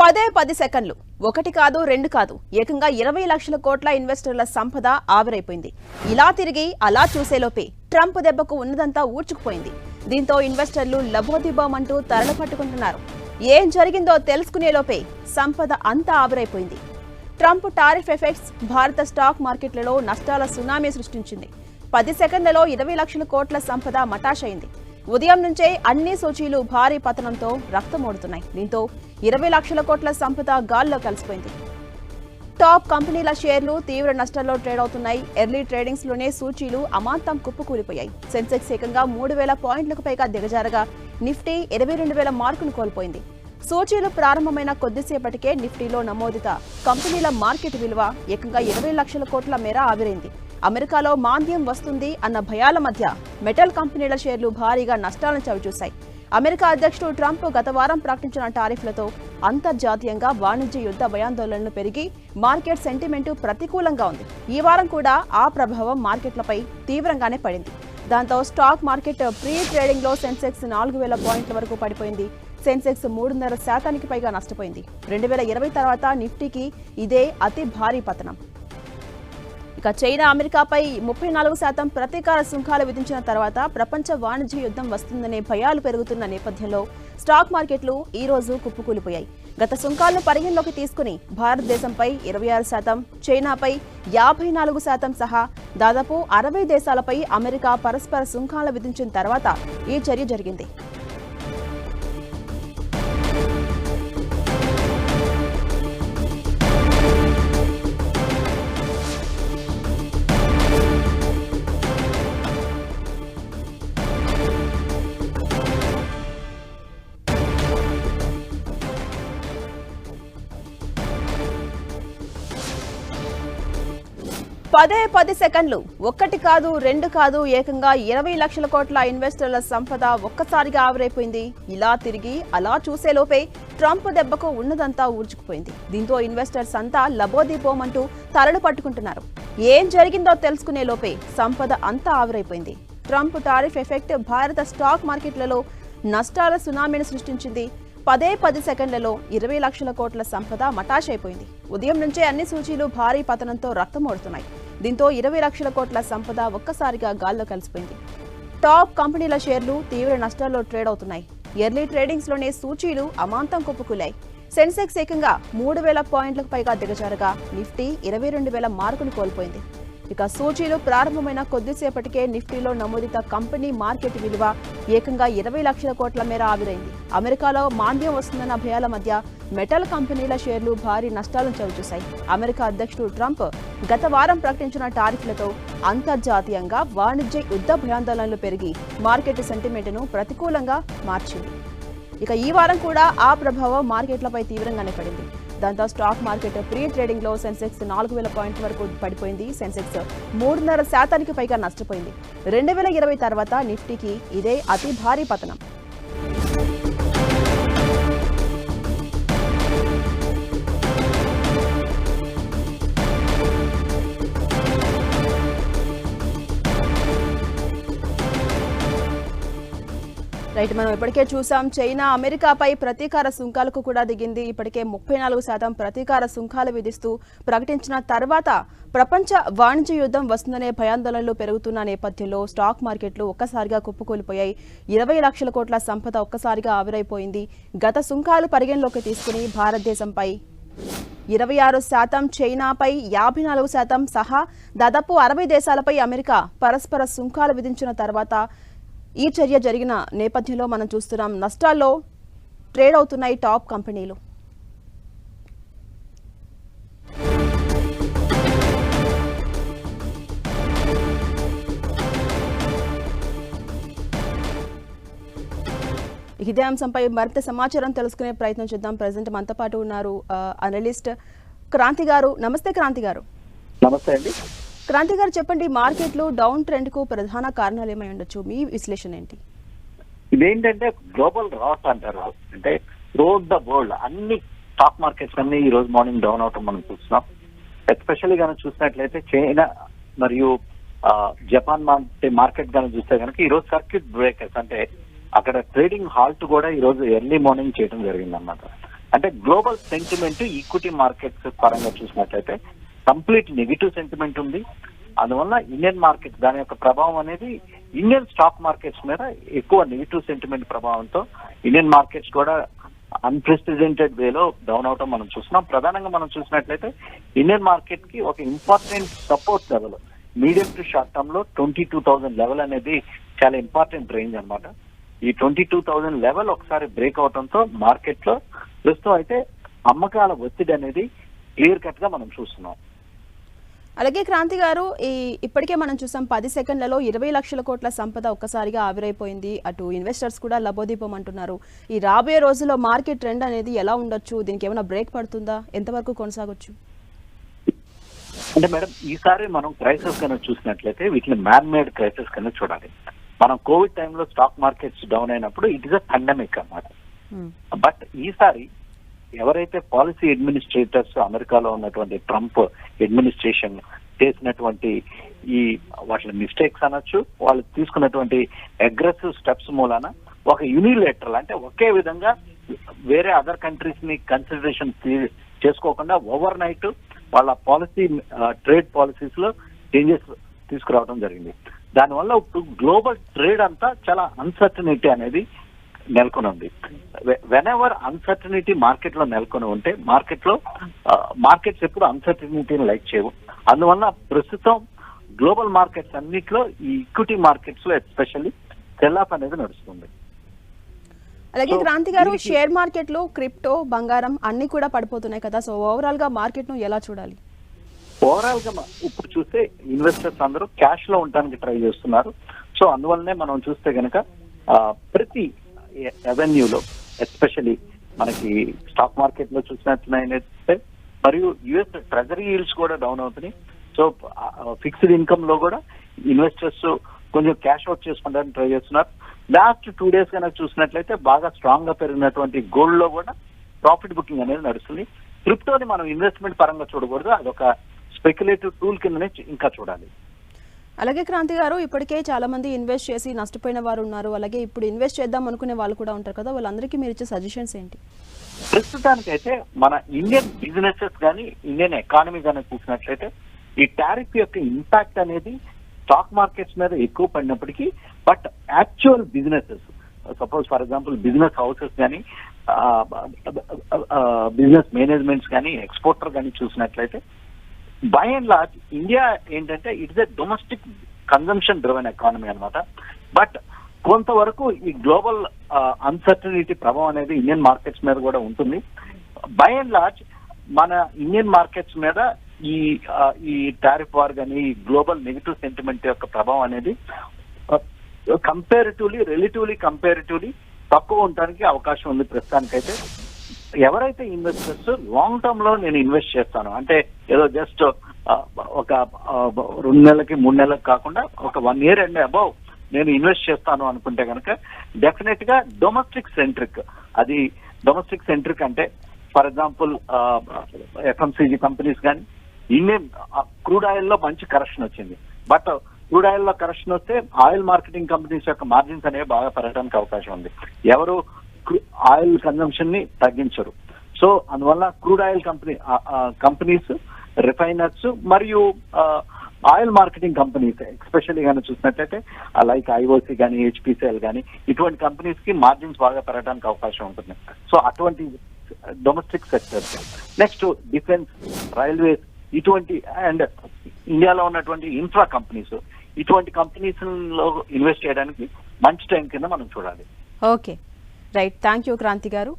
10 సెకండ్లు ఒకటి కాదు రెండు కాదు ఏకంగా 20 లక్షల కోట్ల ఇన్వెస్టర్ల సంపద ఆవిరైపోయింది. ఇలా తిరిగి అలా చూసేలోపే ట్రంప్ దెబ్బకు ఉన్నదంతా ఊడ్చుకుపోయింది. దీంతో ఇన్వెస్టర్లు లబోదిబోమంటూ తరలు పట్టుకుంటున్నారు. ఏం జరిగిందో తెలుసుకునేలోపే సంపద అంతా ఆవిరైపోయింది. ట్రంప్ టారిఫ్ ఎఫెక్ట్స్ భారత స్టాక్ మార్కెట్లలో నష్టాల సునామీ సృష్టించింది. 10 సెకండ్లలో 20 లక్షల కోట్ల సంపద మటాషైంది. ఉదయం నుంచే అన్ని సూచీలు భారీ పతనంతో రక్తమోడుతున్నాయి. దీంతో 20 లక్షల కోట్ల సంపద గాల్లో కలిసిపోయింది. టాప్ కంపెనీల షేర్లు తీవ్ర నష్టాల్లో ట్రేడ్ అవుతున్నాయి. ఎర్లీ ట్రేడింగ్స్ లోనే సూచీలు అమాంతం కుప్పకూలిపోయాయి. సెన్సెక్స్ ఏకంగా 3000 పాయింట్లకు పైగా దిగజారగా నిఫ్టీ 22,000 మార్కును కోల్పోయింది. సూచీలు ప్రారంభమైన కొద్దిసేపటికే నిఫ్టీలో నమోదిత కంపెనీల మార్కెట్ విలువ ఏకంగా 20 లక్షల కోట్ల మేర ఆవిరైంది. అమెరికాలో మాంద్యం వస్తుంది అన్న భయాల మధ్య మెటల్ కంపెనీల షేర్లు భారీగా నష్టాలను చవిచూశాయి. అమెరికా అధ్యక్షుడు ట్రంప్ గత వారం ప్రకటించిన టారిఫ్లతో అంతర్జాతీయంగా వాణిజ్య యుద్ధ భయాందోళనలు పెరిగి మార్కెట్ సెంటిమెంటు ప్రతికూలంగా ఉంది. ఈ వారం కూడా ఆ ప్రభావం మార్కెట్లపై తీవ్రంగానే పడింది. దాంతో స్టాక్ మార్కెట్ ప్రీ ట్రేడింగ్ లో సెన్సెక్స్ 4,000 పాయింట్ల వరకు పడిపోయింది. సెన్సెక్స్ 3.5% పైగా నష్టపోయింది. 2020 తర్వాత నిఫ్టీకి ఇదే అతి భారీ పతనం. ఇక చైనా అమెరికాపై 34% ప్రతీకార సుంకాలు విధించిన తర్వాత ప్రపంచ వాణిజ్య యుద్ధం వస్తుందనే భయాలు పెరుగుతున్న నేపథ్యంలో స్టాక్ మార్కెట్లు ఈ రోజు కుప్పకూలిపోయాయి. గత సుంకాలను పరిగణలోకి తీసుకుని భారతదేశంపై 26%, చైనాపై 54% సహా దాదాపు 60 దేశాలపై అమెరికా పరస్పర సుంకాలు విధించిన తర్వాత ఈ చర్య జరిగింది. పదే సెకండ్లు ఒక్కటి కాదు రెండు కాదు ఏకంగా 20 లక్షల కోట్ల ఇన్వెస్టర్ల సంపద ఒక్కసారిగా ఆవిరైపోయింది. ఇలా తిరిగి అలా చూసేలోపే ట్రంప్ దెబ్బకు ఉన్నదంతా ఊడ్చుకుపోయింది. దీంతో ఇన్వెస్టర్స్ అంతా లబోదిబోమంటూ తలలు పట్టుకుంటున్నారు. ఏం జరిగిందో తెలుసుకునే లోపే సంపద అంతా ఆవిరైపోయింది. ట్రంప్ టారిఫ్ ఎఫెక్ట్ భారత స్టాక్ మార్కెట్లలో నష్టాల సునామీని సృష్టించింది. 10 సెకండ్లలో 20 లక్షల కోట్ల సంపద మటాష్ అయిపోయింది. ఉదయం నుంచే అన్ని సూచీలు భారీ పతనంతో రక్తమోడుతున్నాయి. దీంతో 20 లక్షల కోట్ల సంపద ఒక్కసారిగా గాల్లో కలిసిపోయింది. టాప్ కంపెనీల షేర్లు తీవ్ర నష్టాల్లో ట్రేడ్ అవుతున్నాయి. ఎర్లీ ట్రేడింగ్స్ లోనే సూచీలు అమాంతం కుప్పకూలాయి. సెన్సెక్స్ ఏకంగా 3,000 పాయింట్లకు పైగా దిగజారగా నిఫ్టీ 22,000 మార్కును కోల్పోయింది. ఇక సూచీలు ప్రారంభమైన కొద్దిసేపటికే నిఫ్టీలో నమోదిత కంపెనీ మార్కెట్ విలువ ఏకంగా 20 లక్షల కోట్ల మేర ఆవిరైంది. అమెరికాలో మాంద్యం వస్తుందన్న భయాల మధ్య మెటల్ కంపెనీల షేర్లు భారీ నష్టాలను చవిచూశాయి. అమెరికా అధ్యక్షుడు ట్రంప్ గత వారం ప్రకటించిన టారిఫ్లతో అంతర్జాతీయంగా వాణిజ్య యుద్ధ భయాందోళనలు పెరిగి మార్కెట్ సెంటిమెంట్ను ప్రతికూలంగా మార్చింది. ఇక ఈ వారం కూడా ఆ ప్రభావం మార్కెట్లపై తీవ్రంగానే పడింది. దాంతో స్టాక్ మార్కెట్ ప్రీ ట్రేడింగ్ లో సెన్సెక్స్ 4,000 పాయింట్ల వరకు పడిపోయింది. సెన్సెక్స్ 3.5% పైగా నష్టపోయింది. 2020 తర్వాత నిఫ్టీకి ఇదే అతి భారీ పతనం. రైట్, మనం ఇప్పటికే చూసాం చైనా అమెరికాపై ప్రతీకార సుంకాలకు కూడా దిగింది. ఇప్పటికే 34% ప్రతీకార సుంకాలు విధిస్తూ ప్రకటించిన తర్వాత ప్రపంచ వాణిజ్య యుద్ధం వస్తుందనే భయాందోళనలు పెరుగుతున్న నేపథ్యంలో స్టాక్ మార్కెట్లు ఒక్కసారిగా కుప్పకూలిపోయాయి. 20 లక్షల కోట్ల సంపద ఒక్కసారిగా ఆవిరైపోయింది. గత సుంకాలు పరిగణలోకి తీసుకుని భారతదేశంపై 26%, చైనాపై 54% సహా దాదాపు 60 దేశాలపై అమెరికా పరస్పర సుంకాలు విధించిన తర్వాత ఈ చర్య జరిగిన నేపథ్యంలో మనం చూస్తున్నాం నష్టాల్లో ట్రేడ్ అవుతున్నాయి టాప్ కంపెనీలు. ఇదే అంశంపై మరింత సమాచారం తెలుసుకునే ప్రయత్నం చేద్దాం. ప్రజెంట్ మనతో పాటు ఉన్నారు అనలిస్ట్ క్రాంతి గారు. నమస్తే క్రాంతి గారు. నమస్తే అండి. క్రాంతి గారు, చెప్పండి, మార్కెట్లు డౌన్ ట్రెండ్ కు ప్రధాన కారణాలు ఏమై ఉండొచ్చు? మీ విశ్లేషణ ఏంటి? ఇదేంటంటే గ్లోబల్ రాట్ అంటారు. అంటే త్రూఅవుట్ ద వరల్డ్ అన్ని స్టాక్ మార్కెట్స్ అన్ని ఈ రోజు మార్నింగ్ డౌన్ అవటం మనం చూస్తున్నాం. ఎస్పెషల్లీ కనుక చూసినట్లయితే చైనా మరియు జపాన్ మార్కెట్ కనుక చూస్తే కనుక ఈ రోజు సర్క్యూట్ బ్రేకర్స్ అంటే అక్కడ ట్రేడింగ్ హాల్ట్ కూడా ఈ రోజు ఎర్లీ మార్నింగ్ చేయడం జరిగింది అన్నమాట. అంటే గ్లోబల్ సెంటిమెంట్ ఈక్విటీ మార్కెట్స్ పరంగా చూసినట్లయితే కంప్లీట్ నెగిటివ్ సెంటిమెంట్ ఉంది. అందువల్ల ఇండియన్ మార్కెట్ దాని యొక్క ప్రభావం అనేది ఇండియన్ స్టాక్ మార్కెట్స్ మీద ఎక్కువ నెగిటివ్ సెంటిమెంట్ ప్రభావంతో ఇండియన్ మార్కెట్స్ కూడా అన్ప్రెసిడెంటెడ్ వేలో డౌన్ అవటం మనం చూస్తున్నాం. ప్రధానంగా మనం చూసినట్లయితే ఇండియన్ మార్కెట్ కి ఒక important support level medium to short term లో 22,000 లెవెల్ అనేది చాలా ఇంపార్టెంట్ రేంజ్ అన్నమాట. ఈ 22,000 లెవెల్ ఒకసారి బ్రేక్ అవడంతో మార్కెట్ లో ప్రస్తుతం అయితే అమ్మకాల ఒత్తిడి అనేది క్లియర్ కట్ గా మనం చూస్తున్నాం. అలాగే క్రాంతి గారు, ఇప్పటికే మనం చూసాం 10 సెకండ్లలో 20 లక్షల కోట్ల సంపద ఒక్కసారిగా ఆవిరైపోయింది. అటు ఇన్వెస్టర్స్ కూడా లబోదీపం అంటున్నారు. ఈ రాబోయే రోజుల్లో మార్కెట్ ట్రెండ్ అనేది ఎలా ఉండొచ్చు? దీనికి ఏమైనా బ్రేక్ పడుతుందా? ఎంతవరకు కొనసాగొచ్చు? అంటే మేడం, ఈసారి మనం క్రైసిస్ కన్నా చూసినట్లయితే వీటిని మ్యాన్ మేడ్ క్రైసిస్ కన్నా చూడాలి. మనం కోవిడ్ టైంలో స్టాక్ మార్కెట్స్ డౌన్ అయినప్పుడు ఇట్ ఇస్ అ పాండమిక్ అన్నమాట. బట్ ఈసారి ఎవరైతే పాలసీ అడ్మినిస్ట్రేటర్స్ అమెరికాలో ఉన్నటువంటి ట్రంప్ అడ్మినిస్ట్రేషన్ చేసినటువంటి ఈ వాటి మిస్టేక్స్ అనొచ్చు, వాళ్ళు తీసుకున్నటువంటి అగ్రెసివ్ స్టెప్స్ మూలాన ఒక యూనిలేటరల్ అంటే ఒకే విధంగా వేరే అదర్ కంట్రీస్ ని కన్సిడరేషన్ చేసుకోకుండా ఓవర్ నైట్ వాళ్ళ పాలసీ ట్రేడ్ పాలసీస్ లో చేంజెస్ తీసుకురావడం జరిగింది. దానివల్ల ఇప్పుడు గ్లోబల్ ట్రేడ్ అంతా చాలా అన్సర్టనిటీ అనేది నెలకొని ఉంది. వెన్ ఎవర్ అన్సర్టనిటీ మార్కెట్ లో నెలకొని ఉంటే మార్కెట్స్ ఎప్పుడు అన్సర్టనిటీని లైక్ చేయవు. అందువల్ల ప్రస్తుతం గ్లోబల్ మార్కెట్స్ అన్నిట్లో ఈ ఈక్విటీ మార్కెట్స్ లో ఎస్పెషల్లీ సెల్ ఆఫ్ అనేది నడుస్తుంది. అలాగే క్రాంతి గారు, షేర్ మార్కెట్లు, క్రిప్టో, బంగారం అన్ని కూడా పడిపోతున్నాయి కదా. సో ఓవరాల్ గా మార్కెట్ ను ఎలా చూడాలి? ఓవరాల్ గా ఇప్పుడు చూస్తే ఇన్వెస్టర్స్ అందరూ క్యాష్ లో ఉండడానికి ట్రై చేస్తున్నారు. సో అందువల్లనే మనం చూస్తే కనుక ప్రతి అవెన్యూలో ఎస్పెషల్లీ మనకి స్టాక్ మార్కెట్ లో చూసినట్లయితే మరియు యుఎస్ ట్రెజరీ ఈల్డ్స్ కూడా డౌన్ అవుతున్నాయి. సో ఫిక్స్డ్ ఇన్కమ్ లో కూడా ఇన్వెస్టర్స్ కొంచెం క్యాష్ అవుట్ చేసుకోవడానికి ట్రై చేస్తున్నారు. లాస్ట్ 2 days కనుక చూసినట్లయితే బాగా స్ట్రాంగ్ గా పెరిగినటువంటి గోల్డ్ లో కూడా ప్రాఫిట్ బుకింగ్ అనేది నడుస్తుంది. క్రిప్టోని మనం ఇన్వెస్ట్మెంట్ పరంగా చూడకూడదు, అదొక స్పెక్యులేటివ్ టూల్ కిందనే ఇంకా చూడాలి. అలాగే క్రాంతి గారు, ఇప్పటికే చాలా మంది ఇన్వెస్ట్ చేసి నష్టపోయిన వారు ఉన్నారు. అలాగే ఇప్పుడు ఇన్వెస్ట్ చేద్దాం అనుకునే వాళ్ళు కూడా ఉంటారు కదా, వాళ్ళందరికీ మీరు ఇచ్చే సజెషన్స్ ఏంటి? ప్రస్తుతానికైతే మన ఇండియన్ బిజినెసెస్ కానీ ఇండియన్ ఎకానమీ కానీ చూసినట్లయితే ఈ టారిఫ్ యొక్క ఇంపాక్ట్ అనేది స్టాక్ మార్కెట్స్ మీద ఎక్కువ పడినప్పటికీ but actual businesses suppose for example business houses కానీ బిజినెస్ మేనేజ్మెంట్స్ కానీ ఎక్స్పోర్టర్ కానీ చూసినట్లయితే బై అండ్ లార్జ్ ఇండియా ఏంటంటే it's a domestic consumption driven economy అన్నమాట. బట్ కొంతవరకు ఈ గ్లోబల్ అన్సర్టనిటీ ప్రభావం అనేది ఇండియన్ మార్కెట్స్ మీద కూడా ఉంటుంది. బై అండ్ లార్జ్ మన ఇండియన్ మార్కెట్స్ మీద ఈ టారిఫ్ వార్ కానీ గ్లోబల్ నెగిటివ్ సెంటిమెంట్ యొక్క ప్రభావం అనేది రిలేటివ్లీ తక్కువ ఉండడానికి అవకాశం ఉంది ప్రస్తుతానికైతే. ఎవరైతే ఇన్వెస్టర్స్ లాంగ్ టర్మ్ లో నేను ఇన్వెస్ట్ చేస్తాను అంటే ఏదో జస్ట్ ఒక 2 నెలలకి 3 నెలలకు కాకుండా ఒక 1 year అండ్ అబౌవ్ నేను ఇన్వెస్ట్ చేస్తాను అనుకుంటే కనుక డెఫినెట్ గా డొమెస్టిక్ సెంట్రిక్ అంటే ఫర్ ఎగ్జాంపుల్ ఎఫ్ఎంసీజీ కంపెనీస్ కానీ ఇండియన్ క్రూడ్ ఆయిల్ లో మంచి కరెక్షన్ వచ్చింది. బట్ క్రూడ్ ఆయిల్ లో కరెక్షన్ వస్తే ఆయిల్ మార్కెటింగ్ కంపెనీస్ యొక్క మార్జిన్స్ అనేవి బాగా పెరగడానికి అవకాశం ఉంది. ఎవరు ఆయిల్ కన్జంప్షన్ ని తగ్గించరు. సో అందువల్ల క్రూడ్ ఆయిల్ కంపెనీస్ రిఫైనర్స్ మరియు ఆయిల్ మార్కెటింగ్ కంపెనీస్ ఎస్పెషల్లీ కానీ చూసినట్లయితే లైక్ ఐఓసి కానీ హెచ్పిసిఎల్ కానీ ఇటువంటి కంపెనీస్ కి మార్జిన్స్ బాగా పెరగడానికి అవకాశం ఉంటుంది. సో అటువంటి domestic sectors next defence, railways ఇటువంటి అండ్ ఇండియాలో ఉన్నటువంటి ఇన్ఫ్రా కంపెనీస్ ఇటువంటి కంపెనీస్ లో ఇన్వెస్ట్ చేయడానికి మంచి టైం కింద మనం చూడాలి. Okay, right. Thank you Kranti గారు.